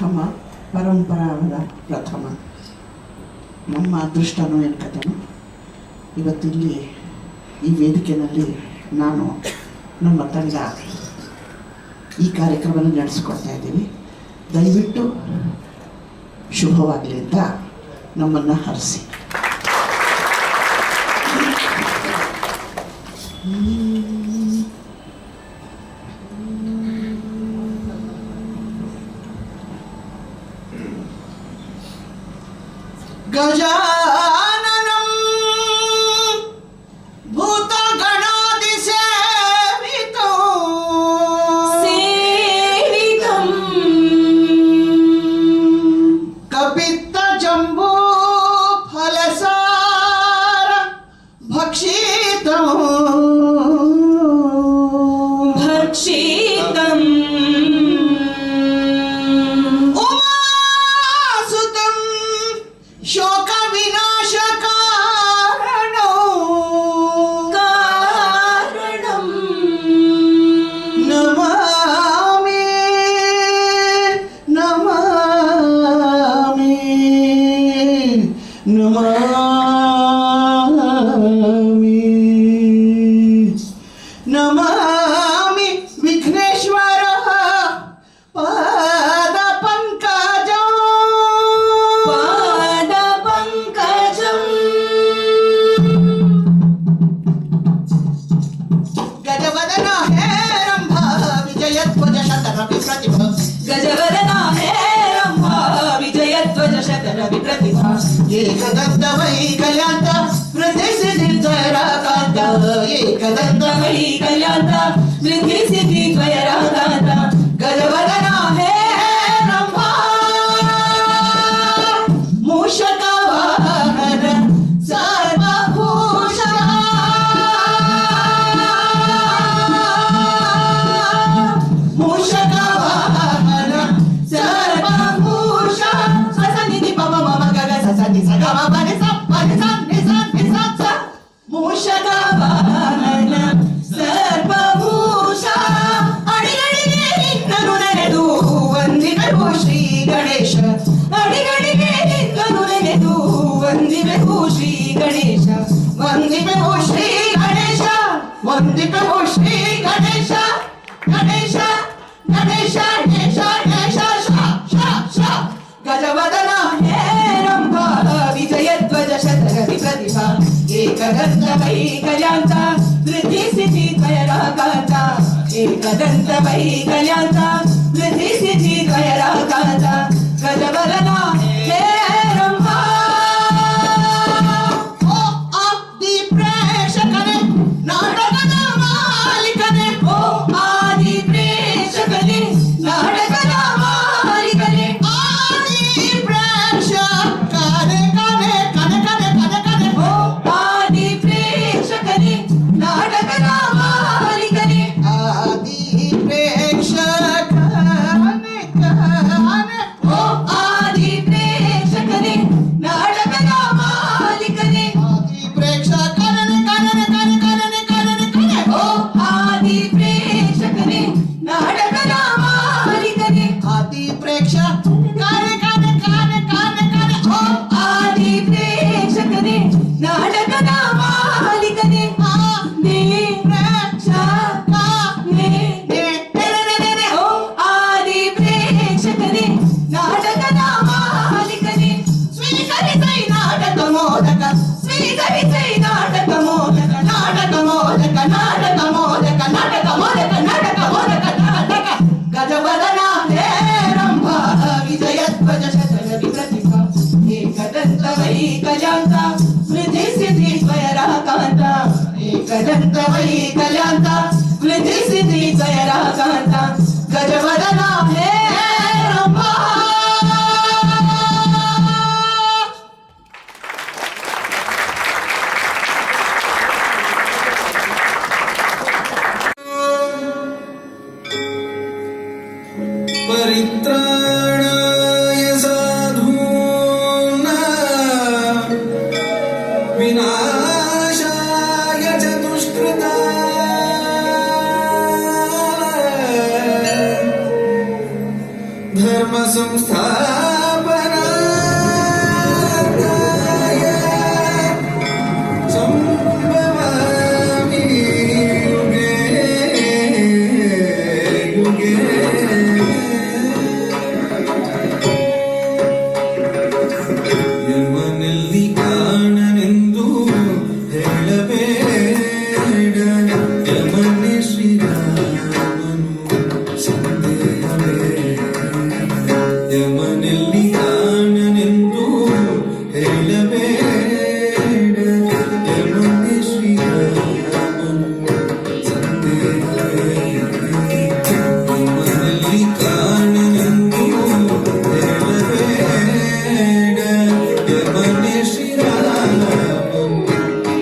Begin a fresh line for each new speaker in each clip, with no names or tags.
ಪ್ರಥಮ ಪರಂಪರಾದ ಪ್ರಥಮ ನಮ್ಮ ಅದೃಷ್ಟನೋ ಏನು ಕಥೆನೋ ಇವತ್ತಿಲ್ಲಿ ಈ ವೇದಿಕೆಯಲ್ಲಿ ನಾನು ನಮ್ಮ ತಂಡ ಈ ಕಾರ್ಯಕ್ರಮವನ್ನು ನಡೆಸ್ಕೊಡ್ತಾ ಇದ್ದೀವಿ. ದಯವಿಟ್ಟು ಶುಭವಾಗಲಿ ಅಂತ ನಮ್ಮನ್ನು ಹರಿಸಿ. ಗಜಾನನಂ ಭೂತಗಣಾದಿ ಸೇವಿತಂ ಕಪಿತ್ತ ಜಂಬೂ ಫಲಸಾರ ಭಕ್ಷಿತಂ ಶೋಕ ವಿನಾಶ ಕಾರಣಂ ನಮಾಮಿ ನಮಾಮಿ ನಮಾಮಿ ನಮಾಮಿ ವಿಘ್ನೇಶ್ವರ ಪಾದ ಪಂಕಜಂ ಗಜವದನ ಹೇ ರಂಭ ವಿಜಯಧ್ವಜ ಶತರವಿ ಪ್ರತಿಭಾ
ಗಜವದನ ಹೇ ರಂಭ ವಿಜಯಧ್ವಜ ಶತರವಿ ಪ್ರತಿಭಾ
ಏಕದಂತ ವೈಕಲ್ಯಾಂತ ವೃದ್ಧಿಸಿದ್ಧೈರಾಕಾಂತ ಏಕದಂತ
ವೈಕಲ್ಯಾಂತ ವೃದ್ಧಿಸಿದ್ಧೈರಾಕಾಂತ
ಗಜವದನ ಹೇ ರಂಭ ಮೂಷಕ ವಾಹನ ಸರ್ವಭೂಷಣ ಮೂಷಕ ವಾಹನ ಸರ್ವಭೂಷಣ ಸಸನಿಧಿ ಪಮ ಮಮ ಗಗ ಸಸನಿ ಸಗಮ ಪನಿ ಸ ನಿ ಸ ಸ ಮೂಷಕ ವಾಹನ ಸರ್ವಭೂಷ ಅಡಿಗಡಿಗೆ ನಿನ್ನನು ನೆನೆದು ವಂದಿವೆವು ಶ್ರೀ ಗಣೇಶ ಅಡಿಗಡಿಗೆ ನಿನ್ನನು ನೆನೆದು ವಂದಿವೆವು ಶ್ರೀ ಗಣೇಶ ವಂದಿವೆವು ಶ್ರೀ ಗಣೇಶ ವಂದಿವೆವು ಶ್ರೀ ಗಣೇಶ ಗಣೇಶ ಗಣೇಶ ಗಣೇಶ ಗಣೇಶ ಶ ಶ ಗಜವದನ ಹೇ ರಂಭ ವಿಜಯಧ್ವಜ ಶತರವಿ ಪ್ರತಿಭಾ ಏಕದಂತ ವೈಕಲ್ಯಾಂತ ವೃದ್ಧಿಸಿದ್ಧಿ ದ್ವಯರಾಕಾಂತ ಏಕದಂತ ವೈಕಲ್ಯಾಂತ ವೃದ್ಧಿಸಿದ್ಧಿ ದ್ವಯರಾಕಾಂತ ಗಜವದನ ಹೇ ರಂಭ ಓ ಆದಿ ಪ್ರೇಕ್ಷಕನೇ ನಾಟಕದ ಮಾಲೀಕನೇ ಓ ಆದಿ ಪ್ರೇಕ್ಷಕನೇ ನಾಟಕದ ಮಾಲೀಕನೇ ಆದಿ ಪ್ರೇಕ್ಷಕನೇ ಕನೆ ಕನೆ ಕನೆ ಕನೆ ಕನೆ ಓ ಆದಿ ಪ್ರೇಕ್ಷಕನೇ ನಾಟಕದ ಮಾಲೀಕನೇ ಆದಿ ಪ್ರೇಕ್ಷಕನೇ ಕನೆ ಓ ಆದಿ ಪ್ರೇಕ್ಷಕನೇ ನಾಟಕದ ಮಾಲೀಕನೇ ಆದಿ ಪ್ರೇಕ್ಷಕನೇ ಕನೆ ಕನೆ ಕನೆ ಕನೆ ಕನೆ ಓ ಆದಿ ಪ್ರೇಕ್ಷಕನೇ ನಾಟಕದ ಮಾಲೀಕನೇ ಆದಿ ಪ್ರೇಕ್ಷಕ ಕನೆ ಕನೆ ಕನೆ ಕನೆ ಕನೆ ಓ ಆದಿ ಪ್ರೇಕ್ಷಕನೇ ನಾಟಕದ ಮಾಲೀಕನೇ ಆದಿ ಪ್ರೇಕ್ಷಕನೇ ಓ ಆದಿ ಪ್ರೇಕ್ಷಕನೇ ನಾಟಕದ ಮಾಲೀಕನೇ ಸ್ವೀಕರಿಸೈ ನಾಟಕ ಮೋದಕ ಸ್ವೀಕರಿಸೈ ನಾಟಕ ಮೋದಕ ನಾಟಕ ಮೋದಕ ನಾಟಕ ಮೋದಕ ನಾಟಕ ಮೋದಕ ನಾಟಕ ಮೋದಕ ನಾಟಕ ಗಜವದನ ಹೇ ರಂಭ ವಿಜಯಧ್ವಜ ಶತರವಿ ಪ್ರತಿಭಾ ಏಕದಂತ ವೈಕಲ್ಯಾಂತ ವೃದ್ಧಿಸಿದ್ಧಿ ದ್ವಯರಾಕಾಂತ ಏಕದಂತ ವೈಕಲ್ಯಾಂತ ವೃದ್ಧಿಸಿದ್ಧಿ ದ್ವಯರಾಕಾಂತ ಗಜವದನ ಹೇ ರಂಭ
परित्राणाय साधूनां विनाशाय च दुष्कृतां ಸಂಸ್ಥಾಪನಾರ್ಥಾಯ ಸಂಭವಾಮಿ ಯುಗೇ ಯುಗೇ. ಯಮನಲ್ಲಿ ಕಾಣನೆಂದು ಹೇಳಬೇಡ, ಯಮನೆ ಶ್ರೀರಾಮನು ಸಂದೇಹವೇ. ಯಮನಲ್ಲಿ ಕಾಣನೆಂದು ಹೇಳಬೇಡ, ಯಮನೆ ಶ್ರೀರಾಮನು ಸಂದೇಹವೇ. ಯಮನಲ್ಲಿ ಕಾಣನೆಂದು ಹೇಳಬೇಡ, ಯಮನೆ ಶ್ರೀರಾಮನು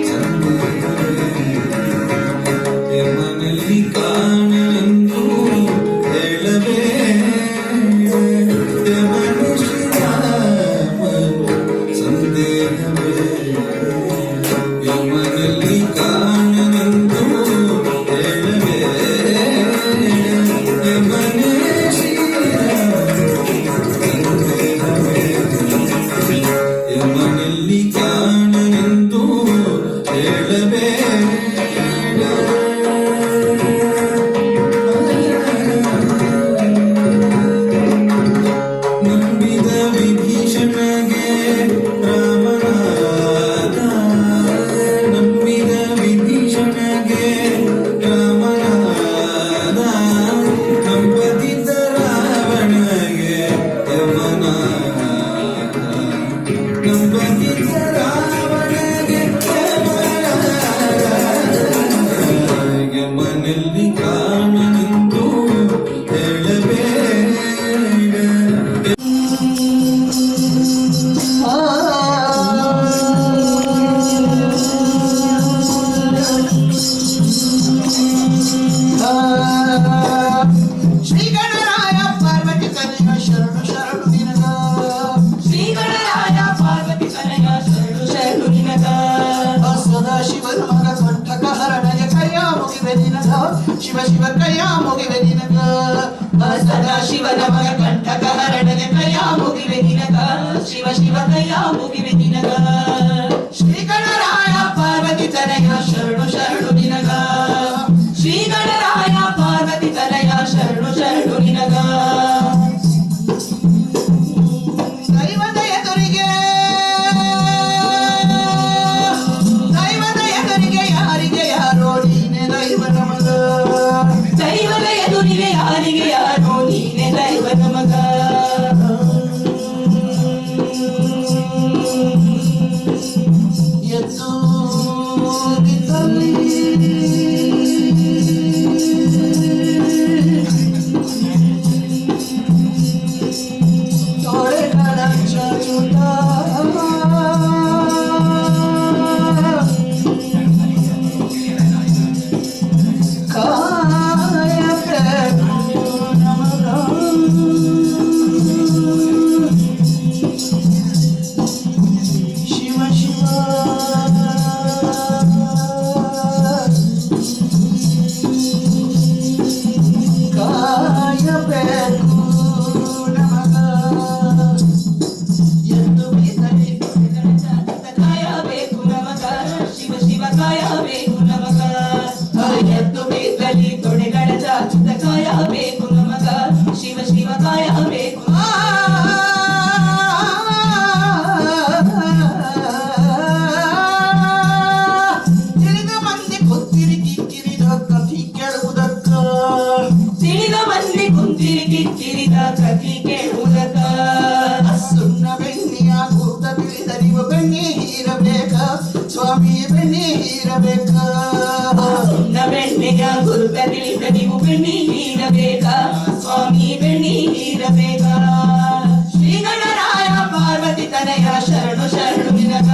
ಸಂದೇಹವೇ. ಯಮನಲ್ಲಿ ಕಾಣನೆಂದು ಹೇಳಬೇಡ, ಯಮನೆ ಶ್ರೀರಾಮನು ಸಂದೇಹವೇ. ಯಮನಲ್ಲಿ ಕಾಣನೆಂದು ಹೇಳಬೇಡ, ಯಮನೆ ಶ್ರೀರಾಮನು ಸಂದೇಹವೇ. ಯಮನಲ್ಲಿ ಕಾಣನೆಂದು ಹೇಳಬೇಡ. ನಂಬಿದ ವಿಭೀಷಣಗೆ ರಾಮನಾದ, ನಂಬಿದ ವಿಭೀಷಣಗೆ ರಾಮನಾದ, ನಂಬದಿದ್ದ ರಾವಣಗೆ ಯಮನಾದ, ನಂಬದಿದ್ದ ರಾವಣಗೆ ಯಮನಾದ. ಯಮನಲ್ಲಿ ಕಾಣನೆಂದು ಹೇಳಬೇಡ.
ಶ್ರೀ ಗಣರಾಯ ಪಾರ್ವತಿ ತನಯ ಶರಣು ಶರಣು ನಿನಗ.
ಶ್ರೀ ಗಣರಾಯ ಪಾರ್ವತಿ ತನಯ ಶರಣು ಶರಣು ನಿನಗ.
ಸದಾ ಶಿವನ ಮಗ ಕಂಠಕ ಹರಣಗೆ ಕೈಯ ಮುಗಿವೆ ನಿನಗ. ಶಿವ ಶಿವ ಕೈಯ ಮುಗಿವೆ ನಿನಗ.
ಸದಾ ಶಿವನ ಮಗ ಕಂಠಕ ಹರಣಗೆ ಕೈಯ ಮುಗಿವೆ ನಿನಗ. ಶಿವ ಶಿವ ಕೈಯ ಮುಗಿವೆ ನಿನಗ.
ಶ್ರೀ ಗಣರಾಯ ಪಾರ್ವತಿ ತನಯ ಶರಣು ಶರಣು ನಿನಗ.
ಶ್ರೀ ಗಣರಾಯ ಪಾರ್ವತಿ ತನಯ ಶರಣು ಶರಣು ನಿನಗ.
ದೈವದ ಎದುರಿಗೆ ಯಾರಿಗೆ ಯಾರೋ ನೀನೆ ದೈವನ ಮಗ.
ದೈವದ ಎದುರಿಗೆ ಯಾರಿಗೆ ಯಾರೋ ನೀನೆ ದೈವದ ಮಗ.
ಎದ್ದು ಬಿದ್ದಲ್ಲಿ ತೊಳೆಗಳ ಚಚುತ ಕಾಯಬೇಕು ನಮಗ. ಶಿವ ಶಿವ ಕಾಯಬೇಕು ನಮಗ. ಎಂದು ಬಿದ್ದಲ್ಲಿ
ಕಾಯಬೇಕು ನಮಗ. ಶಿವ ಶಿವ ಕಾಯಬೇಕು ನಮಗ. ಎದ್ದು ಬಿದ್ದಲ್ಲಿ ತೊಡೆಗಳ ಚಾಚುತ ಕಾಯಬೇಕು ನಮಗ. ಶಿವ ಶಿವ ಕಾಯಬೇಕು.
ತಿಳಿದ ಮಂದಿ ಕೊತ್ತಿರಿ ಕಿಕ್ಕಿರಿದ ಕಥಿ ಕೇಳುವುದಕ್ಕ.
ತಿಳಿದ ಮಂದಿ ಕುಂತಿರಿ ಕಿಕ್ಕಿರಿದ ಕಥಿ ಕೇಳುವುದಕ್ಕ.
ಸುಣ್ಣ ಬೆಣ್ಣಿಯ ಕೂತ ತಿಳಿದ ನೀವು ಬೆಣ್ಣೆ ಹೀರಬೇಕ. ಸ್ವಾಮಿ ಬೆಣ್ಣೆ ಹೀರಬೇಕ.
ಸುಣ್ಣ ಬೆಣ್ಣೆಯ ಗುರುತ ತಿಳಿದ ನೀವು ಬೆಣ್ಣಿ ಹೀರಬೇಕ. ಸ್ವಾಮಿ ಬೆಣ್ಣಿ ಹೀರಬೇಕ. ಶ್ರೀ ಗಣರಾಯ ಪಾರ್ವತಿ ತನಯ ಶರಣು ಶರಣು ನಿನಗ.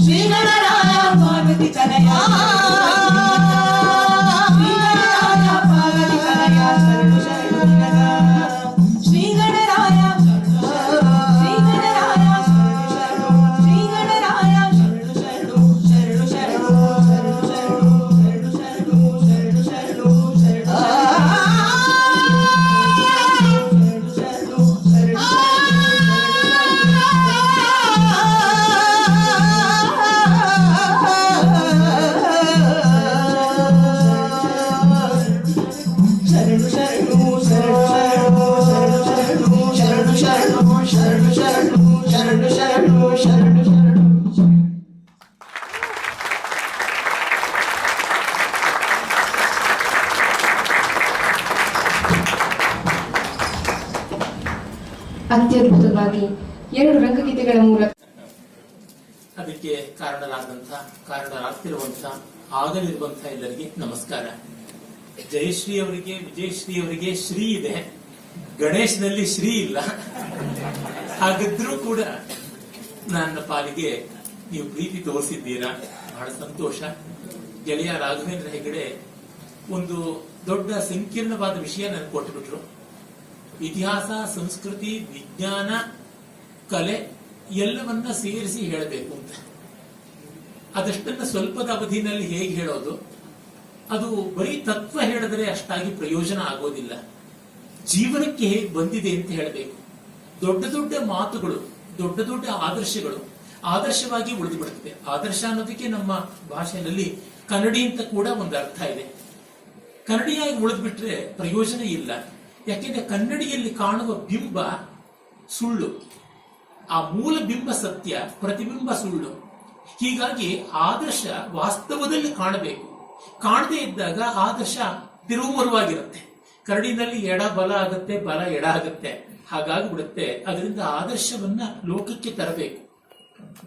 ಶ್ರೀ ಗಣರಾಯ ಪಾರ್ವತಿ ತನಯ ಶ್ರೀ ಗಣರಾಯ ಪಾರ್ವತಿ ತನಯ ಶರಣು ಶರಣು ನಿನಗ. ಶ್ರೀ ಗಣರಾಯ ಶರಣು ಶರಣು. ಶ್ರೀ ಗಣರಾಯ ಶರಣು ಶರಣು. ಶ್ರೀ ಗಣರಾಯ ಶರಣು ಶರಣು. ಶರಣು ಶರಣು ಶರಣು ಶರಣು ಶರಣು ಶರಣು ಶರಣು ಶರಣು ಶರಣು ಶರಣು.
ಅತ್ಯದ್ಭುತವಾಗಿ 2 ರಂಗಗೀತೆಗಳ ಮೂಲಕ
ಅದಕ್ಕೆ ಕಾರಣರಾಗ್ತಿರುವಂತ ಆಗಲಿರುವಂತ ಎಲ್ಲರಿಗೆ ನಮಸ್ಕಾರ. ಜಯಶ್ರೀ ಅವರಿಗೆ, ವಿಜಯಶ್ರೀ ಅವರಿಗೆ ಶ್ರೀ ಇದೆ, ಗಣೇಶನಲ್ಲಿ ಶ್ರೀ ಇಲ್ಲ. ಹಾಗಿದ್ರೂ ಕೂಡ ನನ್ನ ಪಾಲಿಗೆ ನೀವು ಪ್ರೀತಿ ತೋರಿಸಿದ್ದೀರಾ, ಬಹಳ ಸಂತೋಷ. ಗೆಳೆಯ ರಾಘವೇಂದ್ರ ಹೆಗಡೆ ಒಂದು ದೊಡ್ಡ ಸಂಕೀರ್ಣವಾದ ವಿಷಯ ನನಗೆ ಕೊಟ್ಟುಬಿಟ್ರು. ಇತಿಹಾಸ, ಸಂಸ್ಕೃತಿ, ವಿಜ್ಞಾನ, ಕಲೆ ಎಲ್ಲವನ್ನ ಸೇರಿಸಿ ಹೇಳಬೇಕು ಅಂತ. ಅದಷ್ಟನ್ನ ಸ್ವಲ್ಪದ ಅವಧಿನಲ್ಲಿ ಹೇಗೆ ಹೇಳೋದು? ಅದು ಬರೀ ತತ್ವ ಹೇಳಿದ್ರೆ ಅಷ್ಟಾಗಿ ಪ್ರಯೋಜನ ಆಗೋದಿಲ್ಲ. ಜೀವನಕ್ಕೆ ಹೇಗೆ ಬಂದಿದೆ ಅಂತ ಹೇಳಬೇಕು. ದೊಡ್ಡ ದೊಡ್ಡ ಮಾತುಗಳು, ದೊಡ್ಡ ದೊಡ್ಡ ಆದರ್ಶಗಳು ಆದರ್ಶವಾಗಿ ಉಳಿದು ಬಿಡುತ್ತದೆ. ಆದರ್ಶ ಅನ್ನೋದಕ್ಕೆ ನಮ್ಮ ಭಾಷೆಯಲ್ಲಿ ಕನ್ನಡಿ ಅಂತ ಕೂಡ ಒಂದು ಅರ್ಥ ಇದೆ. ಕನ್ನಡಿಯಾಗಿ ಉಳಿದು ಬಿಟ್ರೆ ಪ್ರಯೋಜನ ಇಲ್ಲ. ಯಾಕೆಂದ್ರೆ ಕನ್ನಡಿಯಲ್ಲಿ ಕಾಣುವ ಬಿಂಬ ಸುಳ್ಳು, ಆ ಮೂಲ ಬಿಂಬ ಸತ್ಯ, ಪ್ರತಿಬಿಂಬ ಸುಳ್ಳು. ಹೀಗಾಗಿ ಆದರ್ಶ ವಾಸ್ತವದಲ್ಲಿ ಕಾಣಬೇಕು. ಕಾಣದೇ ಇದ್ದಾಗ ಆದರ್ಶ ತಿರುವುಮರುವಾಗಿರುತ್ತೆ. ಕರಡಿನಲ್ಲಿ ಎಡ ಬಲ ಆಗುತ್ತೆ, ಬಲ ಎಡ ಆಗುತ್ತೆ, ಹಾಗಾಗ್ಬಿಡುತ್ತೆ. ಅದರಿಂದ ಆದರ್ಶವನ್ನ ಲೋಕಕ್ಕೆ ತರಬೇಕು.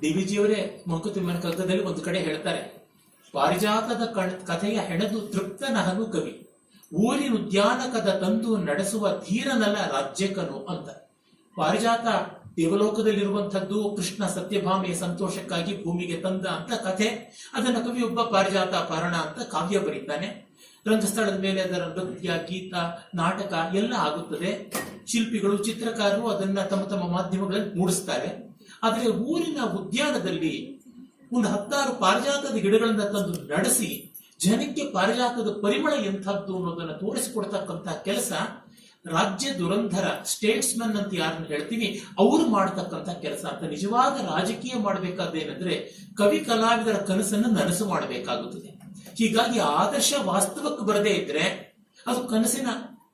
ಡಿವಿಜಿಯವರೇ ಮಂಕುತಿಮ್ಮನ ಕಗ್ಗದಲ್ಲಿ ಒಂದು ಕಡೆ ಹೇಳ್ತಾರೆ, ಪಾರಿಜಾತದ ಕಥೆಯ ಹೆಣೆದು ತೃಪ್ತನಹನು ಕವಿ, ಊರಿನುದ್ಯಾನಕದ ತಂದು ನಡೆಸುವ ಧೀರನಲ ರಾಜ್ಯಕನು ಅಂತ. ಪಾರಿಜಾತ ದೇವಲೋಕದಲ್ಲಿರುವಂಥದ್ದು, ಕೃಷ್ಣ ಸತ್ಯಭಾಮೆಯ ಸಂತೋಷಕ್ಕಾಗಿ ಭೂಮಿಗೆ ತಂದ ಅಂತ ಕಥೆ. ಅದನ್ನ ಕವಿಯೊಬ್ಬ ಪಾರಿಜಾತ ಅಪಹರಣ ಅಂತ ಕಾವ್ಯ ಬರೀತಾನೆ. ರಂಗಸ್ಥಳದ ಮೇಲೆ ಅದರ ನೃತ್ಯ, ಗೀತ, ನಾಟಕ ಎಲ್ಲ ಆಗುತ್ತದೆ. ಶಿಲ್ಪಿಗಳು, ಚಿತ್ರಕಾರರು ಅದನ್ನ ತಮ್ಮ ತಮ್ಮ ಮಾಧ್ಯಮಗಳಲ್ಲಿ ಮೂಡಿಸ್ತಾರೆ. ಆದರೆ ಊರಿನ ಉದ್ಯಾನದಲ್ಲಿ ಒಂದು 10 ಪಾರಿಜಾತದ ಗಿಡಗಳನ್ನ ತಂದು ನಡೆಸಿ ಜನಕ್ಕೆ ಪಾರಿಜಾತದ ಪರಿಮಳ ಎಂಥದ್ದು ಅನ್ನೋದನ್ನ ತೋರಿಸಿಕೊಡ್ತಕ್ಕಂತಹ ಕೆಲಸ ರಾಜ್ಯ ದುರಂಧರ, ಸ್ಟೇಟ್ಸ್ಮನ್ ಅಂತ ಯಾರನ್ನ ಹೇಳ್ತೀವಿ ಅವರು ಮಾಡತಕ್ಕಂಥ ಕೆಲಸ ಅಂತ. ನಿಜವಾದ ರಾಜಕೀಯ ಮಾಡಬೇಕಾದೇನೆಂದ್ರೆ ಕವಿ ಕಲಾವಿದರ ಕನಸನ್ನು ನನಸು ಮಾಡಬೇಕಾಗುತ್ತದೆ. ಹೀಗಾಗಿ ಆದರ್ಶ ವಾಸ್ತವಕ್ಕೆ ಬರದೇ ಇದ್ರೆ ಅದು ಕನಸಿನ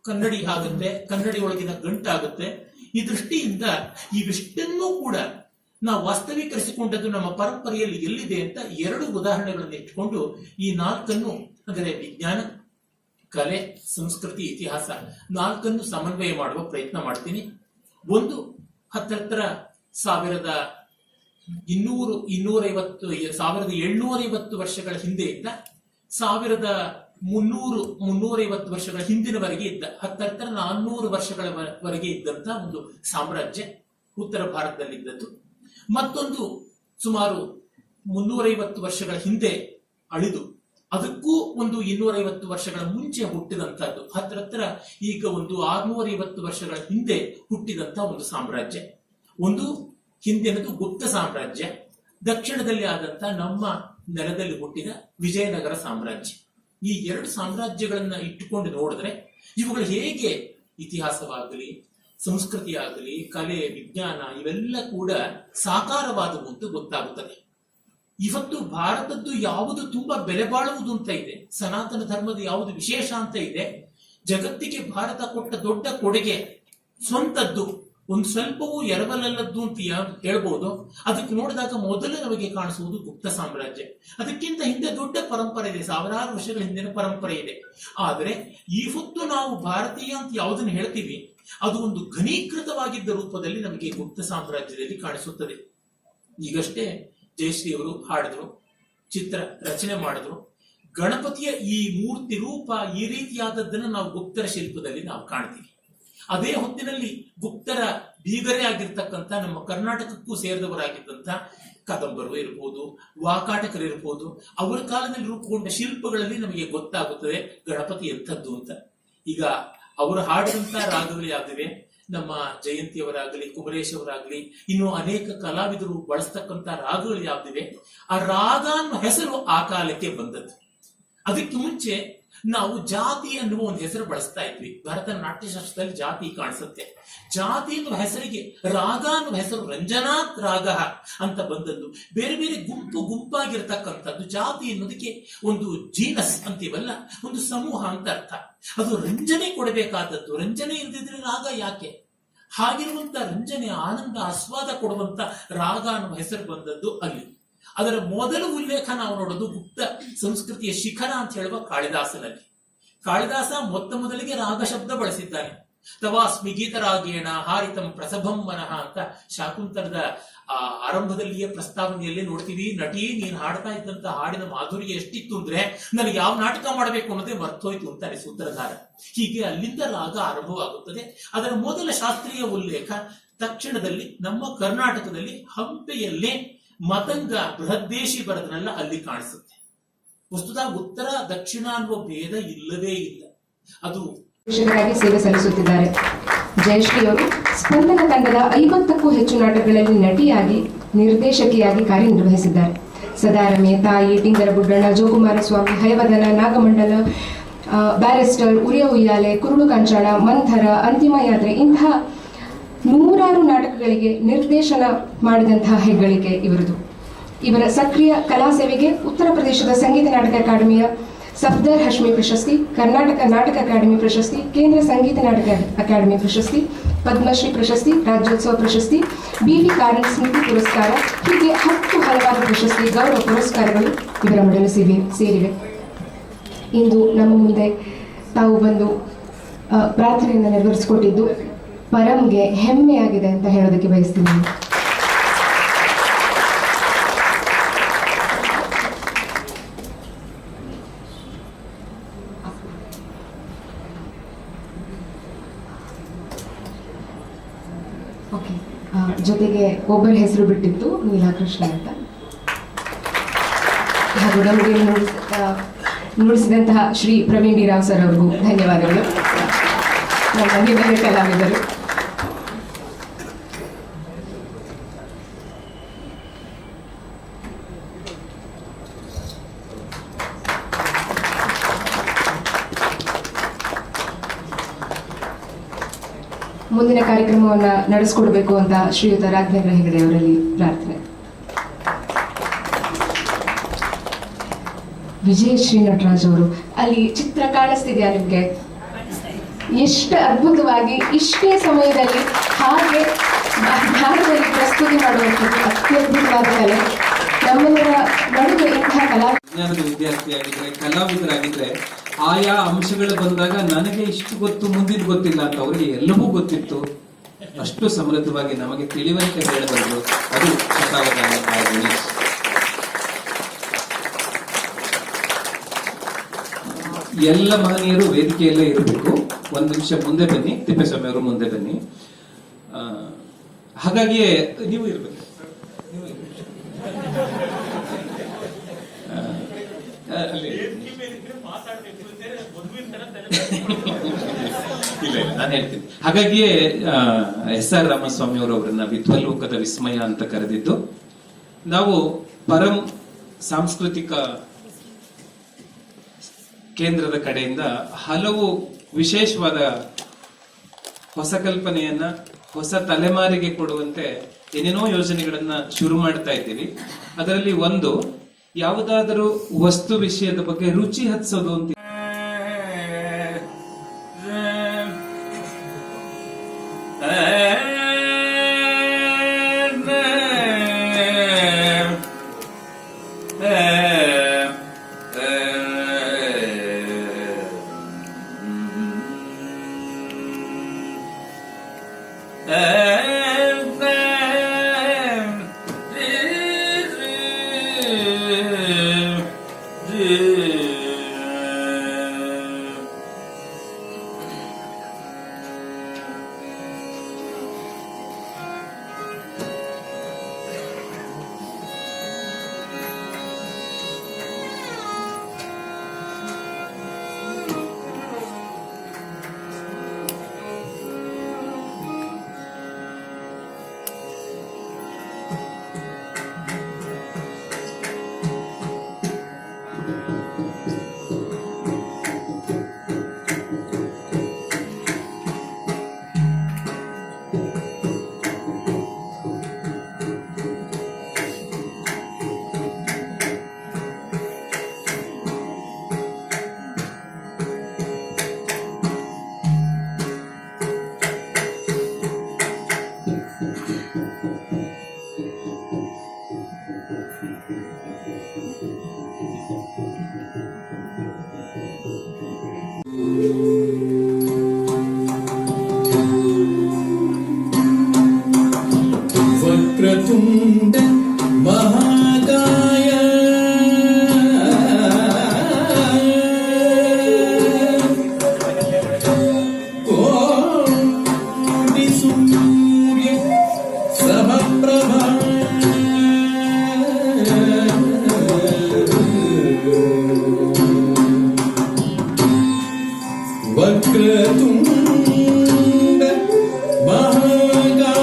ಕನ್ನಡಿ ಆಗುತ್ತೆ, ಕನ್ನಡಿ ಒಳಗಿನ ಗಂಟಾಗುತ್ತೆ. ಈ ದೃಷ್ಟಿಯಿಂದ ಇವಿಷ್ಟನ್ನೂ ಕೂಡ ನಾವು ವಾಸ್ತವೀಕರಿಸಿಕೊಂಡದ್ದು ನಮ್ಮ ಪರಂಪರೆಯಲ್ಲಿ ಎಲ್ಲಿದೆ ಅಂತ 2 ಉದಾಹರಣೆಗಳನ್ನು ಇಟ್ಟುಕೊಂಡು ಈ 4 ಅಂದರೆ ವಿಜ್ಞಾನ, ಕಲೆ, ಸಂಸ್ಕೃತಿ, ಇತಿಹಾಸ 4 ಸಮನ್ವಯ ಮಾಡುವ ಪ್ರಯತ್ನ ಮಾಡ್ತೀನಿ. ಒಂದು ಹತ್ತಿರ 1750 ವರ್ಷಗಳ ಹಿಂದೆಯಿಂದ 1350 ವರ್ಷಗಳ ಹಿಂದಿನವರೆಗೆ ಇದ್ದ, ಹತ್ತಿರ 400 ವರ್ಷಗಳವರೆಗೆ ಇದ್ದಂತ ಒಂದು ಸಾಮ್ರಾಜ್ಯ ಉತ್ತರ ಭಾರತದಲ್ಲಿದ್ದದ್ದು. ಮತ್ತೊಂದು ಸುಮಾರು 350 ವರ್ಷಗಳ ಹಿಂದೆ ಅಳಿದು ಅದಕ್ಕೂ ಒಂದು 250 ವರ್ಷಗಳ ಮುಂಚೆ ಹುಟ್ಟಿದಂತಹದ್ದು, ಹತ್ತಿರ ಈಗ ಒಂದು 650 ವರ್ಷಗಳ ಹಿಂದೆ ಹುಟ್ಟಿದಂತ ಒಂದು ಸಾಮ್ರಾಜ್ಯ. ಒಂದು ಹಿಂದಿನದು ಗುಪ್ತ ಸಾಮ್ರಾಜ್ಯ, ದಕ್ಷಿಣದಲ್ಲಿ ಆದಂತ ನಮ್ಮ ನೆಲದಲ್ಲಿ ಹುಟ್ಟಿದ ವಿಜಯನಗರ ಸಾಮ್ರಾಜ್ಯ. ಈ 2 ಸಾಮ್ರಾಜ್ಯಗಳನ್ನ ಇಟ್ಟುಕೊಂಡು ನೋಡಿದ್ರೆ ಇವುಗಳು ಹೇಗೆ ಇತಿಹಾಸವಾಗಲಿ, ಸಂಸ್ಕೃತಿ ಆಗಲಿ, ಕಲೆ, ವಿಜ್ಞಾನ ಇವೆಲ್ಲ ಕೂಡ ಸಾಕಾರವಾದವು ಅಂತ ಗೊತ್ತಾಗುತ್ತದೆ. ಇವತ್ತು ಭಾರತದ್ದು ಯಾವುದು ತುಂಬಾ ಬೆಲೆ ಬಾಳುವುದು ಅಂತ ಇದೆ, ಸನಾತನ ಧರ್ಮದ ಯಾವುದು ವಿಶೇಷ ಅಂತ ಇದೆ, ಜಗತ್ತಿಗೆ ಭಾರತ ಕೊಟ್ಟ ದೊಡ್ಡ ಕೊಡುಗೆ ಸ್ವಂತದ್ದು, ಒಂದು ಸ್ವಲ್ಪವೂ ಎರವಲಲ್ಲದ್ದು ಅಂತ ಹೇಳ್ಬಹುದು. ಅದಕ್ಕೆ ನೋಡಿದಾಗ ಮೊದಲು ನಮಗೆ ಕಾಣಿಸುವುದು ಗುಪ್ತ ಸಾಮ್ರಾಜ್ಯ. ಅದಕ್ಕಿಂತ ಹಿಂದೆ ದೊಡ್ಡ ಪರಂಪರೆ ಇದೆ, 1000 ವರ್ಷಗಳ ಹಿಂದಿನ ಪರಂಪರೆ ಇದೆ. ಆದರೆ ಈ ಹೊತ್ತು ನಾವು ಭಾರತೀಯ ಅಂತ ಯಾವುದನ್ನು ಹೇಳ್ತೀವಿ ಅದು ಒಂದು ಘನೀಕೃತವಾಗಿದ್ದ ರೂಪದಲ್ಲಿ ನಮಗೆ ಗುಪ್ತ ಸಾಮ್ರಾಜ್ಯದಲ್ಲಿ ಕಾಣಿಸುತ್ತದೆ. ಈಗಷ್ಟೇ ಜಯಶ್ರೀ ಅವರು ಹಾಡಿದ್ರು, ಚಿತ್ರ ರಚನೆ ಮಾಡಿದ್ರು. ಗಣಪತಿಯ ಈ ಮೂರ್ತಿ ರೂಪ, ಈ ರೀತಿಯಾದದ್ದನ್ನು ನಾವು ಗುಪ್ತರ ಶಿಲ್ಪದಲ್ಲಿ ನಾವು ಕಾಣ್ತೀವಿ. ಅದೇ ಹೊತ್ತಿನಲ್ಲಿ ಗುಪ್ತರ ಬೀಗರೇ ಆಗಿರ್ತಕ್ಕಂಥ ನಮ್ಮ ಕರ್ನಾಟಕಕ್ಕೂ ಸೇರಿದವರಾಗಿದ್ದಂಥ ಕದಂಬರು ಇರ್ಬೋದು, ವಾಕಾಟಕರು ಇರ್ಬೋದು, ಅವರ ಕಾಲದಲ್ಲಿ ರೂಪುಗೊಂಡ ಶಿಲ್ಪಗಳಲ್ಲಿ ನಮಗೆ ಗೊತ್ತಾಗುತ್ತದೆ ಗಣಪತಿ ಎಂಥದ್ದು ಅಂತ. ಈಗ ಅವರು ಹಾಡಿದಂತ ರಾಗಗಳು ಯಾವಿವೆ, ನಮ್ಮ ಜಯಂತಿಯವರಾಗಲಿ, ಕುಮರೇಶ್ ಅವರಾಗಲಿ, ಇನ್ನು ಅನೇಕ ಕಲಾವಿದರು ಬಳಸ್ತಕ್ಕಂಥ ರಾಗಗಳು ಯಾವ್ದಿವೆ, ಆ ರಾಗ ಅನ್ನೋ ಹೆಸರು ಆ ಕಾಲಕ್ಕೆ ಬಂದದ್ದು. ಅದಕ್ಕೆ ಮುಂಚೆ ನಾವು ಜಾತಿ ಅನ್ನುವ ಒಂದು ಹೆಸರು ಬಳಸ್ತಾ ಇದ್ವಿ. ಭಾರತ ನಾಟ್ಯಶಾಸ್ತ್ರದಲ್ಲಿ ಜಾತಿ ಕಾಣಿಸುತ್ತೆ. ಜಾತಿ ಅನ್ನುವ ಹೆಸರಿಗೆ ರಾಗ ಅನ್ನುವ ಹೆಸರು ರಂಜನಾತ್ ರಾಗ ಅಂತ ಬಂದದ್ದು. ಬೇರೆ ಬೇರೆ ಗುಂಪಾಗಿರ್ತಕ್ಕಂಥದ್ದು. ಜಾತಿ ಅನ್ನೋದಕ್ಕೆ ಒಂದು ಜೀನಸ್ ಅಂತೀವಲ್ಲ, ಒಂದು ಸಮೂಹ ಅಂತ ಅರ್ಥ. ಅದು ರಂಜನೆ ಕೊಡಬೇಕಾದದ್ದು. ರಂಜನೆ ಇಲ್ಲದಿದ್ರೆ ರಾಗ ಯಾಕೆ? ಹಾಗಿರುವಂತ ರಂಜನೆ, ಆನಂದ, ಆಸ್ವಾದ ಕೊಡುವಂತ ರಾಗ ಅನ್ನುವ ಹೆಸರು ಬಂದದ್ದು ಅಲ್ಲಿ. ಅದರ ಮೊದಲ ಉಲ್ಲೇಖ ನಾವು ನೋಡೋದು ಗುಪ್ತ ಸಂಸ್ಕೃತಿಯ ಶಿಖರ ಅಂತ ಹೇಳುವ ಕಾಳಿದಾಸನಲ್ಲಿ. ಕಾಳಿದಾಸ ಮೊದಲಿಗೆ ರಾಗ ಶಬ್ದ ಬಳಸಿದ್ದಾನೆ. ತವಾಸ್ಮಿ ಗೀತರಾಗೇಣ ಹಾರಿತಂ ಪ್ರಸಭಂ ಮನಃ ಅಂತ ಶಾಕುಂತಲದ ಆರಂಭದಲ್ಲಿಯೇ ಪ್ರಸ್ತಾವನೆಯಲ್ಲೇ ನೋಡ್ತೀವಿ. ನಟಿ ನೀನ್ ಹಾಡ್ತಾ ಇದ್ದಂತ ಹಾಡಿನ ಮಾಧುರ್ಯ ಎಷ್ಟಿತ್ತು ಅಂದ್ರೆ ನನಗೆ ಯಾವ ನಾಟಕ ಮಾಡಬೇಕು ಅನ್ನೋದೇ ಮರ್ತೋಯ್ತು ಅಂತಾರೆ ಸೂತ್ರಧಾರ. ಹೀಗೆ ಅಲ್ಲಿಂದ ರಾಗ ಆರಂಭವಾಗುತ್ತದೆ. ಅದರ ಮೊದಲ ಶಾಸ್ತ್ರೀಯ ಉಲ್ಲೇಖ ತಕ್ಷಣದಲ್ಲಿ ನಮ್ಮ ಕರ್ನಾಟಕದಲ್ಲಿ ಹಂಪೆಯಲ್ಲಿ ಮತಂಗ ಬೃಹದ್ದೇಶಿ ಬರೆದನೆಲ್ಲ ಅಲ್ಲಿ ಕಾಣಿಸುತ್ತೆ. ವಸ್ತುತ ಉತ್ತರ ದಕ್ಷಿಣ ಅನ್ನುವ ಭೇದ ಇಲ್ಲವೇ ಇಲ್ಲ. ಅದು
ಶಿಕ್ಷಕರಾಗಿ ಸೇವೆ ಸಲ್ಲಿಸುತ್ತಿದ್ದಾರೆ. ಜಯಶ್ರೀ ಅವರು ಸ್ಪಂದನ ತಂಡದ 50ಕ್ಕೂ ಹೆಚ್ಚು ನಾಟಕಗಳಲ್ಲಿ ನಟಿಯಾಗಿ ನಿರ್ದೇಶಕಿಯಾಗಿ ಕಾರ್ಯನಿರ್ವಹಿಸಿದ್ದಾರೆ. ಸದಾರಮೆ, ತಾಯಿ, ಟಿಂಗರ ಬುಡ್ಡಣ್ಣ, ಜೋಕುಮಾರ ಸ್ವಾಮಿ, ಹಯವದನ, ನಾಗಮಂಡಲ, ಬ್ಯಾರಿಸ್ಟರ್, ಉರಿಯ ಉಯ್ಯಾಲೆ, ಕುರುಡು ಕಂಚಾಣ, ಮಂಥರ, ಅಂತಿಮ ಯಾತ್ರೆ ಇಂತಹ 100 ನಾಟಕಗಳಿಗೆ ನಿರ್ದೇಶನ ಮಾಡಿದಂತಹ ಹೆಗ್ಗಳಿಕೆ ಇವರದು. ಇವರ ಸಕ್ರಿಯ ಕಲಾ ಸೇವೆಗೆ ಉತ್ತರ ಪ್ರದೇಶದ ಸಂಗೀತ ನಾಟಕ ಅಕಾಡೆಮಿಯ ಸಫ್ದರ್ ಹಶ್ಮಿ ಪ್ರಶಸ್ತಿ, ಕರ್ನಾಟಕ ನಾಟಕ ಅಕಾಡೆಮಿ ಪ್ರಶಸ್ತಿ, ಕೇಂದ್ರ ಸಂಗೀತ ನಾಟಕ ಅಕಾಡೆಮಿ ಪ್ರಶಸ್ತಿ, ಪದ್ಮಶ್ರೀ ಪ್ರಶಸ್ತಿ, ರಾಜ್ಯೋತ್ಸವ ಪ್ರಶಸ್ತಿ, BV ಕಾರಂತ್ ಸ್ಮೃತಿ ಪುರಸ್ಕಾರ ಹೀಗೆ 10 ಹಲವಾರು ಪ್ರಶಸ್ತಿ, ಗೌರವ ಪುರಸ್ಕಾರಗಳು ಇವರ ಮಡಲು ಸೇರಿವೆ. ಇಂದು ನಮ್ಮ ಮುಂದೆ ತಾವು ಬಂದು ಪ್ರಾರ್ಥನೆಯನ್ನು ನೆರವೇರಿಸಿಕೊಟ್ಟಿದ್ದು ಪರಂಗೆ ಹೆಮ್ಮೆಯಾಗಿದೆ ಅಂತ ಹೇಳೋದಕ್ಕೆ ಬಯಸ್ತೀನಿ. ಓಕೆ, ಜೊತೆಗೆ ಒಬ್ಬರ ಹೆಸರು ಬಿಟ್ಟಿತ್ತು, ನೀಲಾಕೃಷ್ಣ ಅಂತ. ಹಾಗೂ ನಮಗೆ ನುಡಿಸಿದಂತಹ ಶ್ರೀ ಪ್ರವೀಣ್ ಡಿ ರಾವ್ ಸರ್ ಅವ್ರಿಗೂ ಧನ್ಯವಾದಗಳು. ನಮ್ಮ ಹಿರಿಯ ಕಲಾವಿದರು. ಮುಂದಿನ ಕಾರ್ಯಕ್ರಮವನ್ನು ನಡೆಸಿಕೊಡ್ಬೇಕು ಅಂತ ಶ್ರೀಯುತ ರಾಘವೇಂದ್ರ ಹೆಗಡೆ ಅವರಲ್ಲಿ ಪ್ರಾರ್ಥನೆ. ವಿಜಯ ಶ್ರೀ ನಟರಾಜ್ ಅವರು ಅಲ್ಲಿ ಚಿತ್ರ ಕಾಣಿಸ್ತಿದ್ಯಾ ನಿಮ್ಗೆ? ಎಷ್ಟು ಅದ್ಭುತವಾಗಿ ಇಷ್ಟೇ ಸಮಯದಲ್ಲಿ ಹಾಗೆ ಭಾರತದಲ್ಲಿ ಪ್ರಸ್ತುತಿ ಮಾಡುವಂಥದ್ದು ಅತ್ಯದ್ಭುತವಾದ ಕಲೆ. ನಮ್ಮೆಲ್ಲರ ನಡುವೆ ಇಂತಹ
ವಿಜ್ಞಾನದ ವಿದ್ಯಾರ್ಥಿಯಾಗಿದ್ರೆ, ಕಲಾವಿದರಾಗಿದ್ರೆ ಆಯಾ ಅಂಶಗಳು ಬಂದಾಗ ನನಗೆ ಇಷ್ಟು ಗೊತ್ತು, ಮುಂದಿನ ಗೊತ್ತಿಲ್ಲ ಅಂತ ಅವರಿಗೆ ಎಲ್ಲವೂ ಗೊತ್ತಿತ್ತು. ಅಷ್ಟು ಸಮೃದ್ಧವಾಗಿ ನಮಗೆ ತಿಳಿವಳಿಕೆ ಹೇಳಬಲ್ಲರು. ಅದು ಶತಾವಧಾನ ಗಣೇಶ್. ಎಲ್ಲ ಮಹನೀಯರು ವೇದಿಕೆಯಲ್ಲೇ ಇರಬೇಕು. ಒಂದು ನಿಮಿಷ ಮುಂದೆ ಬನ್ನಿ, ತಿಪ್ಪೇಸ್ವಾಮಿ ಅವರು ಮುಂದೆ ಬನ್ನಿ. ಹಾಗಾಗಿಯೇ ನೀವು ಇರ್ಬೇಕು. ಇಲ್ಲ, ನಾನು ಹೇಳ್ತೀನಿ. ಹಾಗಾಗಿಯೇ SR ರಾಮಸ್ವಾಮಿ ಅವರು ಅವರನ್ನ ವಿಧ್ವಲೋಕದ ವಿಸ್ಮಯ ಅಂತ ಕರೆದಿದ್ದು. ನಾವು ಪರಂ ಸಾಂಸ್ಕೃತಿಕ ಕೇಂದ್ರದ ಕಡೆಯಿಂದ ಹಲವು ವಿಶೇಷವಾದ ಹೊಸ ಕಲ್ಪನೆಯನ್ನ ಹೊಸ ತಲೆಮಾರಿಗೆ ಕೊಡುವಂತೆ ಏನೇನೋ ಯೋಜನೆಗಳನ್ನ ಶುರು ಮಾಡ್ತಾ ಇದ್ದೀವಿ. ಅದರಲ್ಲಿ ಒಂದು ಯಾವುದಾದರೂ ವಸ್ತು ವಿಷಯದ ಬಗ್ಗೆ ರುಚಿ ಹತ್ಸೋದು ಅಂತ.
ವಕ್ರತುಂಡ ಮಹಾಕಾಯ ಕೋಟಿ ಸೂರ್ಯ ಸಮಪ್ರಭಾ ವಕ್ರತುಂಡ ಮಹಾಕಾಯ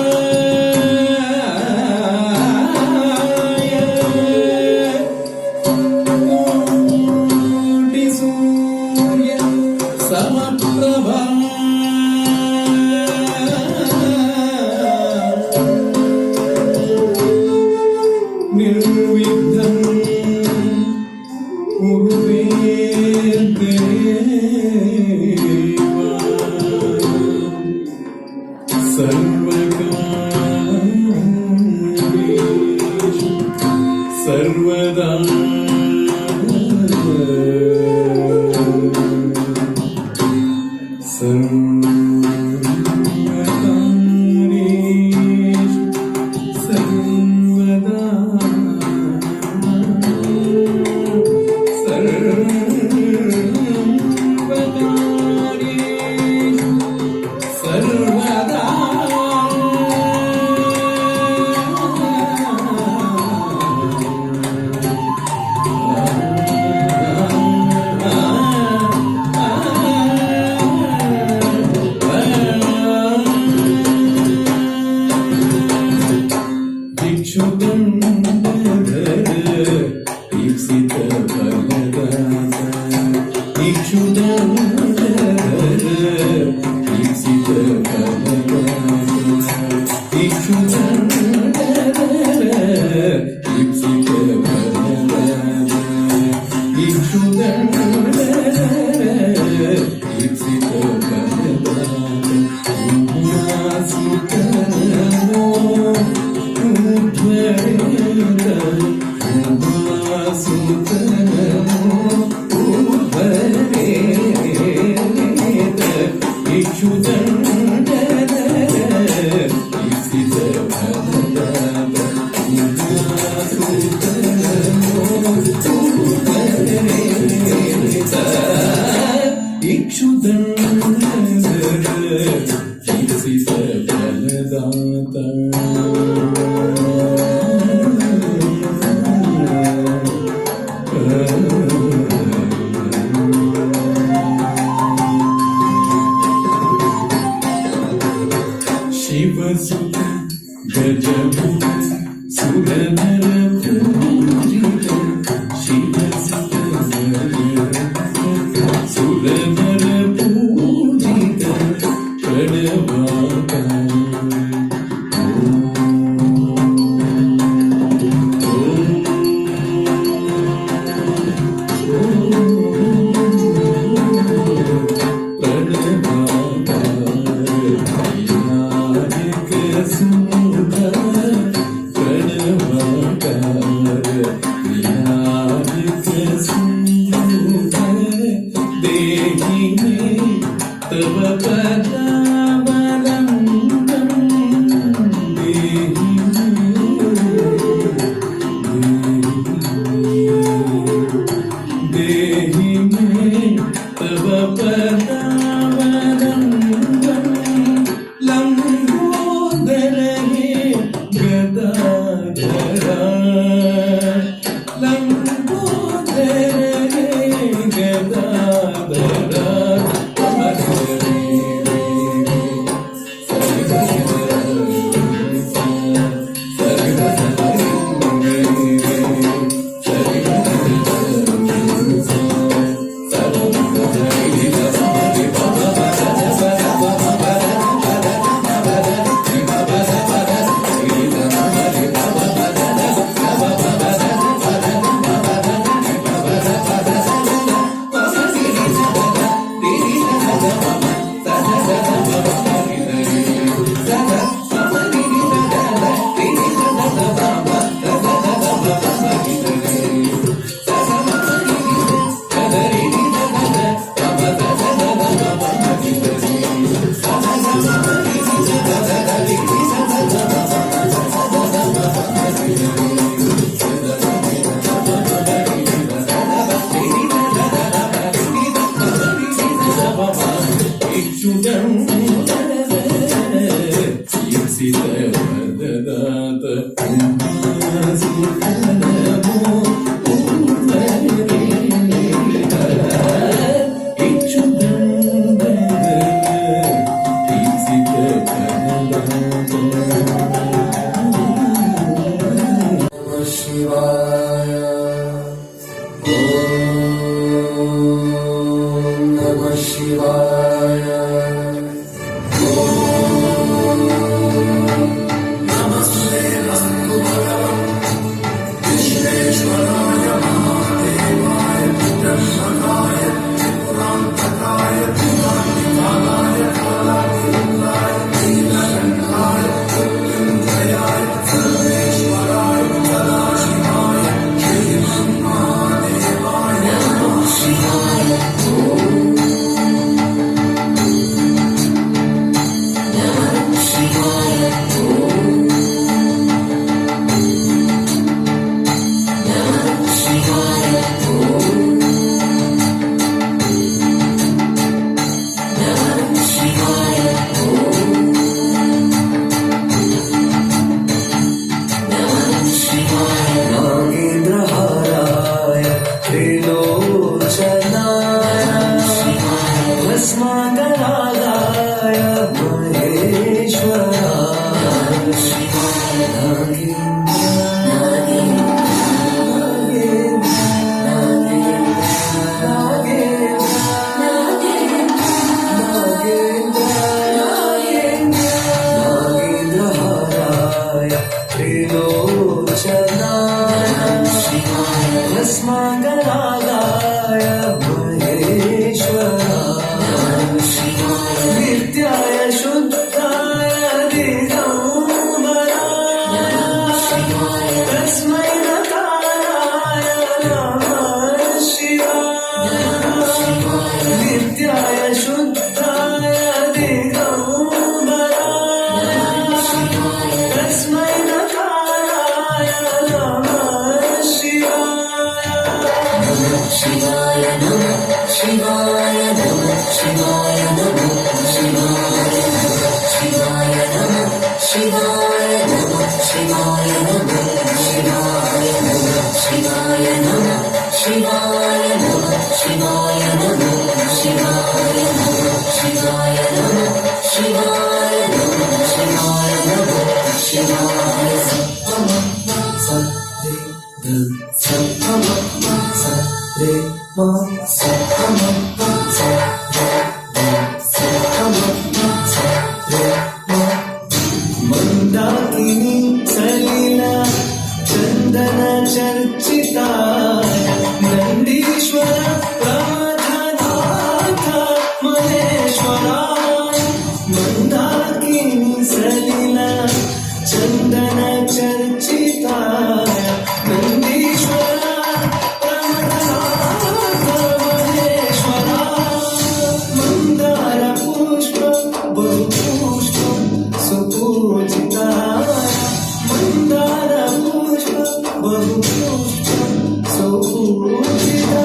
ಕೋಟಿ ಸೂರ್ಯ ಸಮಪ್ರಭಾ ನಿರ್ವಿಘ್ನಂ ಕುರುತೆ ದೇವ ಸರ್ವಕಾರ್ಯೇಷು ಸರ್ವದಾ ಸರ್ವಕಾರ್ಯೇಷು ಸರ್ವದಾ ಸರ್ವಕಾರ್ಯೇಷು ಸರ್ವದಾ ಶಿವಸುತ ಗಜಮುಖ ಸುರನರ ಪೂಜಿತ ಶಿವಸುತ ಸುರನರ ಪೂಜಿತ ಪ್ರಣವಾಕಾರ तव पदावलम्बं देहि मे तव पदावलम्बं लम्बोदर हे गदाधरा लम्बोदर हे गदाधरा Thank you. नागेन्द्रहाराय त्रिलोचनाय भस्माकरागाय महेश्वराय नागेन्द्रहाराय त्रिलोचनाय भस्माकरागाय महेश्वराय नित्याय शुद्धाय दिगम्बराय तस्मै नकाराय नमः शिवाय नित्याय शुद्धाय दिगम्बराय तस्मै नकाराय नमः शिवाय शिवाय नमः शिवाय नमः शिवाय नमः शिवाय नमः शिवाय नमः शिवाय नमः शिवाय नमः शिवाय नमः शिवाय नमः शिवाय नमः शिवाय नमः शिवाय नमः शिवाय नमः शिवाय नमः शिवाय मंदाकिनी सलीला चंदन चर्चिता नंदीश्वर प्रमथनाथ महेश्वरा मंदाकिनी सलीला चंदन चर्चिता नंदीश्वर प्रमथनाथ महेश्वरा मंदार पुष्प बहुपुष्प सुपूजिता मंदार पुष्प बहुपुष्प सुपूजिता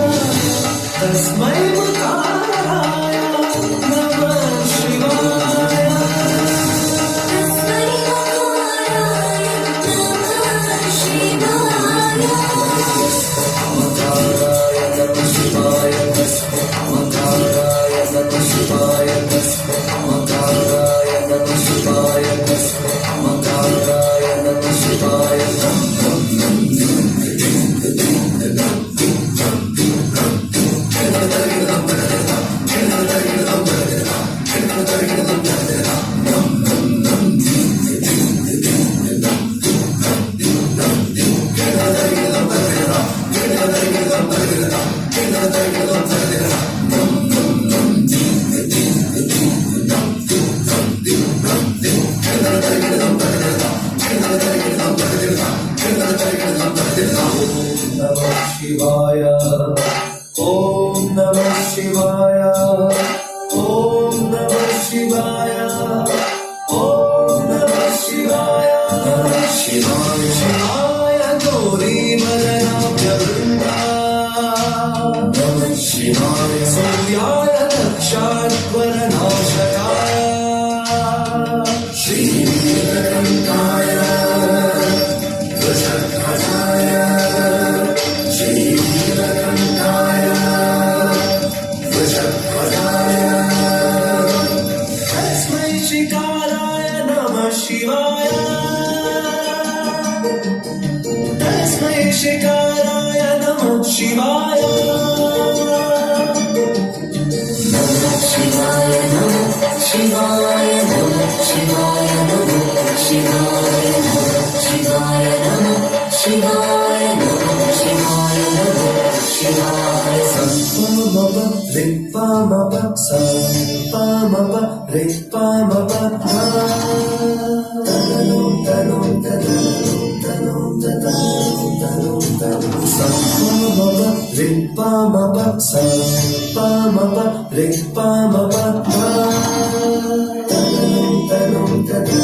तस्मै मुखाराय नमः शिवाय ಶಿವಾಯ ನಮಃ ಶಿವಾಯ ನಮಃ ಶಿವಾಯ ನಮಃ ಶಿವಾಯ ನಮಃ ಶಿವಾಯ ನಮಃ ಶಿವಾಯ ನಮಃ ಶಿವಾಯ ಸಂಪಮಪ ರಿಪ್ಪಮಪ ಸಂಪಮಪ ರಿಪ್ಪಮಪ ತನನು ತನು ತನು ತನು ತನು ತನು ಸಂಪಮಪ ರಿಪ್ಪಮಪ ಸಂಪಮಪ ರಿಪ್ಪಮಪ ತನನು ತನು ತನು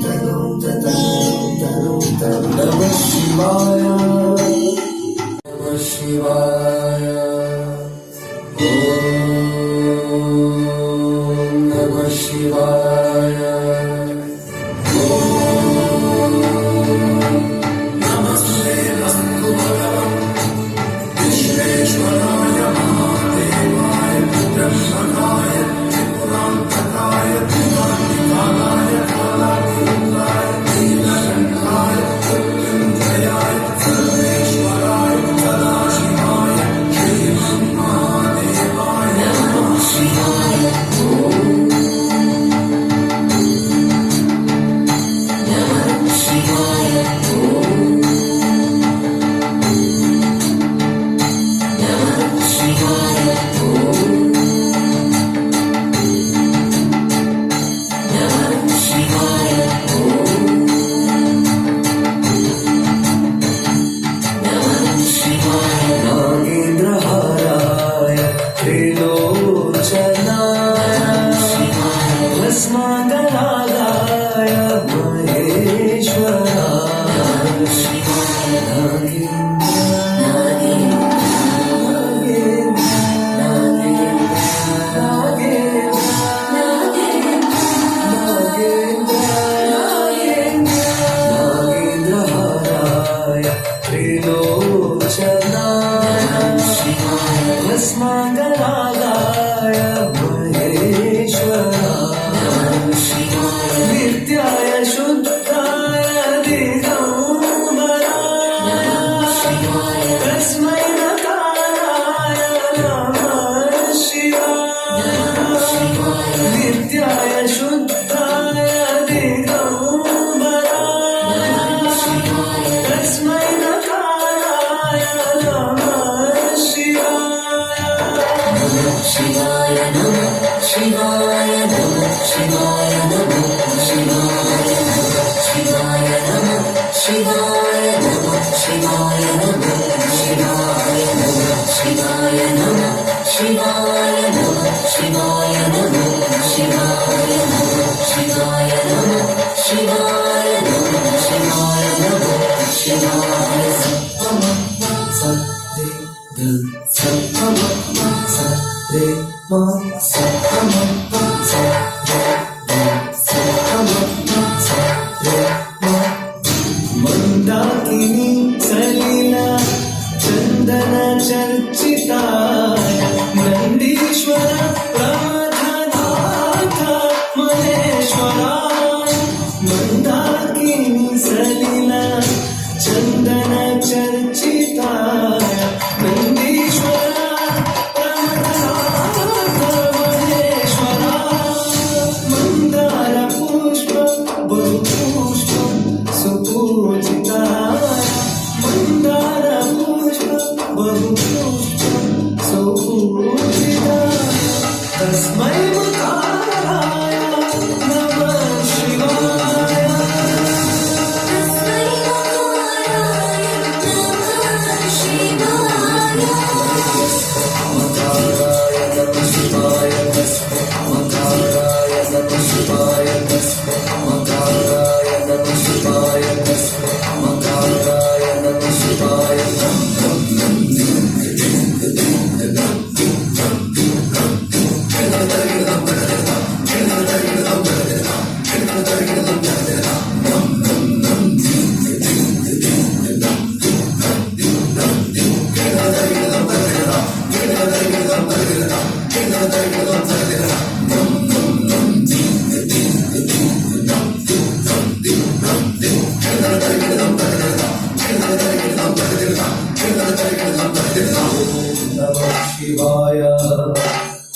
ತನು ತನು ತನು ನಮಃ ಶಿವಾಯ ನಮಃ ಶಿವಾಯ ಓಂ ನಮಃ ಶಿವಾಯ ನಮಸ್ತೆ ಅಸ್ತು ಭಗವನ್ ವಿಶ್ವೇಶ್ವರಾಯ ಮಹಾದೇವಾಯ ಬ್ರಹ್ಮಣಾಯ ತ್ರಿಪುರಾಂತಕಾಯ ತ್ರಿಕಾಲಾಯ ಕಾಲಾತೀತಾಯ ನೀಲಕಂಠಾಯ ಮೃತ್ಯುಂಜಯಾಯ ಸರ್ವೇಶ್ವರಾಯ ಸದಾಶಿವಾಯ ಶ್ರೀಮನ್ಮಹಾದೇವಾಯ ನಮಃ ಶಿವಾಯ ನಮಃ ಶಿವಾಯ ನಮಃ ಶಿವಾಯ ನಮಃ ಶಿವಾಯ ನಮಃ ಶಿವಾಯ ನಾಗೇಂದ್ರಹಾರಾಯ ತ್ರಿಲೋಚನಾಯ ಭಸ್ಮಾಂಗನಾಗಾಯ ಮಹೇಶ್ವರಾಯ ನಾಗೇಂದ್ರಹಾರಾಯ ತ್ರಿಲೋಚನಾಯ ಭಸ್ಮಾಂಗನಾಗಾಯ ಮಹೇಶ್ವರಾಯ ನಿತ್ಯಾಯ ಶುದ್ಧಾಯ ದಿಗಂಬರಾಯ ತಸ್ಮೈ ನಕಾರಾಯ ನಮಃ ಶಿವಾಯ ನಿತ್ಯಾಯ ಶುದ್ಧಾಯ ದಿಗಂಬರಾಯ ತಸ್ಮೈ ನಕಾರಾಯ ನಮಃ ಶಿವಾಯ ಶಿವಾಯ ನಮಃ ಶಿವಾಯ ನಮಃ ಶಿವಾಯ ನಮಃ ಶಿವಾಯ ನಮಃ ಶಿವಾಯ ನಮಃ ಶಿವಾಯ ನಮಃ ಶಿವಾಯ ನಮಃ ಶಿವಾಯ ನಮಃ ಶಿವಾಯ ನಮಃ ಶಿವಾಯ ನಮಃ ಶಿವಾಯ ನಮಃ ಶಿವಾಯ ನಮಃ ಶಿವಾಯ ನಮಃ ಶಿವಾಯ ನಮಃ ಶಿವಾಯ ನಮಃ ಶಿವಾಯ ಸಪ್ತಮ ಸತ್ಯ ಸಪ್ತಮ ಸತ್ಯ ಮಾ ಸಪ್ತಮ ಸತ್ಯ ಸಪ್ತಮ ಸತ್ಯ ಮಾ ಮಂದಾಕಿನಿ ಸಲಿಲ ಚಂದನ ಚರ್ಚಿತಾಯ ನಂದೀಶ್ವರ ಪ್ರಮಥನಾಥ ಮಹೇಶ್ವರಾಯ ಮಂದಾಕಿನಿ ಸಲಿಲ ಚಂದನ ಚರ್ಚಿತಾಯ ನಂದೀಶ್ವರ ಪ್ರಮಥನಾಥ ಮಹೇಶ್ವರಾಯ ಮಂದಾರ ಪುಷ್ಪ ಬಹು ಪುಷ್ಪ ಸುಪೂಜಿತಾಯ ಮಂದಾರ ಪುಷ್ಪ ಬಹು ಪುಷ್ಪ ಸುಪೂಜಿತಾಯ ತಸ್ಮೈ ಮುಖಾರಾಯ ನಮಃ ಶಿವಾಯ ಮಕಾರಾಯ ನಮಃ ಶಿವಾಯ ಮಕಾರಾಯ ನಮಃ ಶಿವಾಯ ಮಕಾರಾಯ ನಮಃ ಶಿವಾಯ ಮಕಾರಾಯ ನಮಃ ಶಿವಾಯ ನಮಃ ಶಿವಾಯ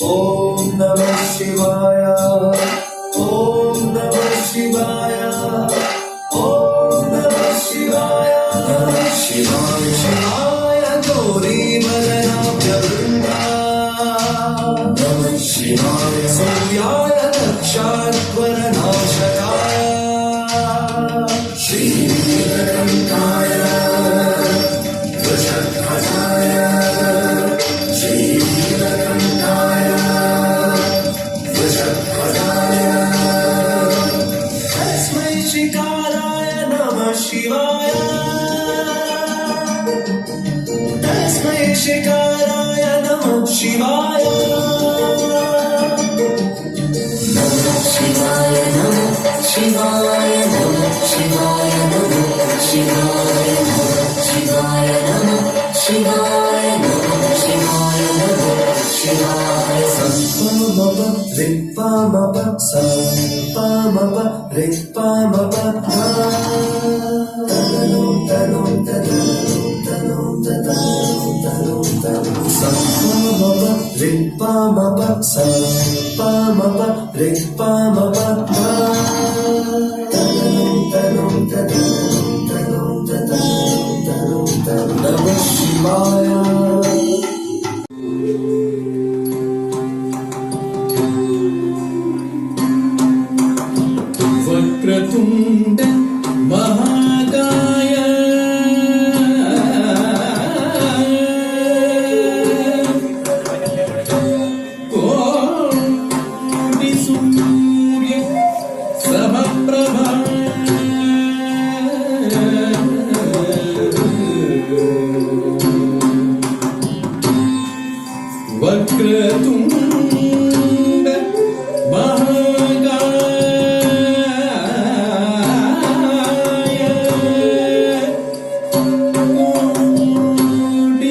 ಓಂ ನಮಃ ಶಿವಾಯ शिवाय सूर्याय दक्षाध्वरनाशकाय श्रीनीलकण्ठाय वृषध्वजाय श्रीनीलकण्ठाय वृषध्वजाय तस्मै शिकाराय नमः शिवाय तस्मै शिकाराय नमः शिवाय नमः शिवाय नमः शिवाय नमः शिवाय नमः शिवाय नमः शिवाय नमः शिवाय नमः शिवाय नमः शिवाय संपमप रिक्पमप संपमप रिक्पमप तनो तनो तनो तनो तनो संपमप रिक्पमप संपमप रिक्पमप तनो तनो तनो तनो नमः शिवाय
वक्रतुण्ड महाकाय कोटिसूर्य समप्रभा वक्रतुण्ड महाकाय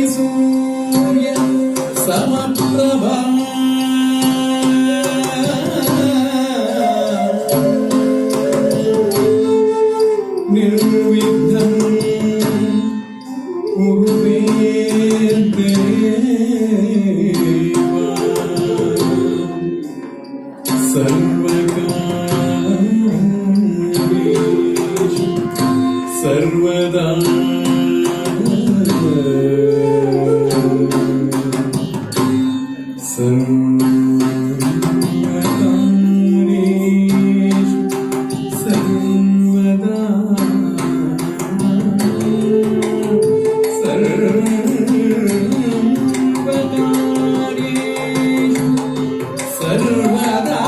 कोटिसूर्य समप्रभा निर्विघ्नं कुरुते देवा सर्वकार्येषु सर्वदा सर्वकार्येषु सर्वदा सर्वकार्येषु सर्वदा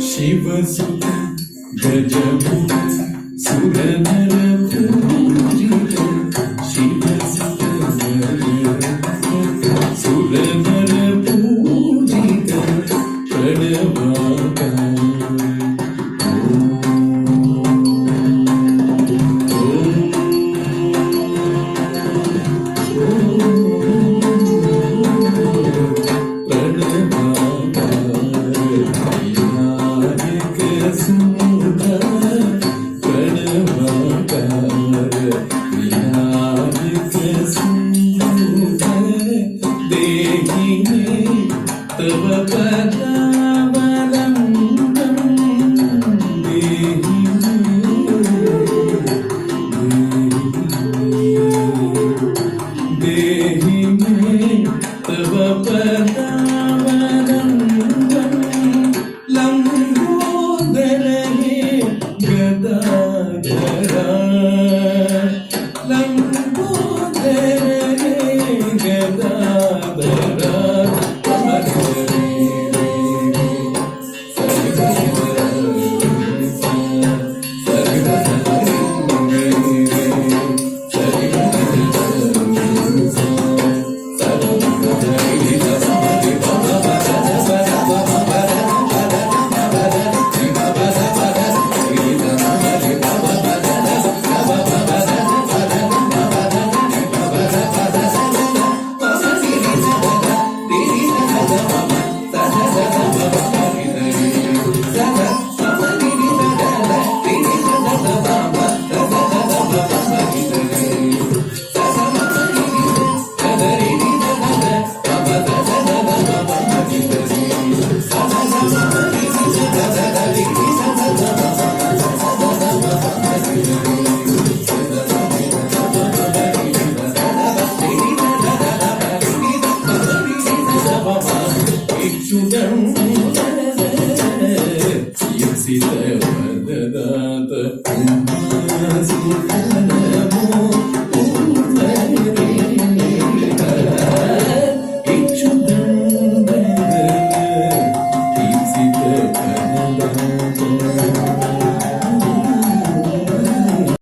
शिवसुत गजमुख सुरनर पूजित शिवसुत सुरनर पूजित प्रणवाकार तव पदा
ವಂದಿಸಿದವರು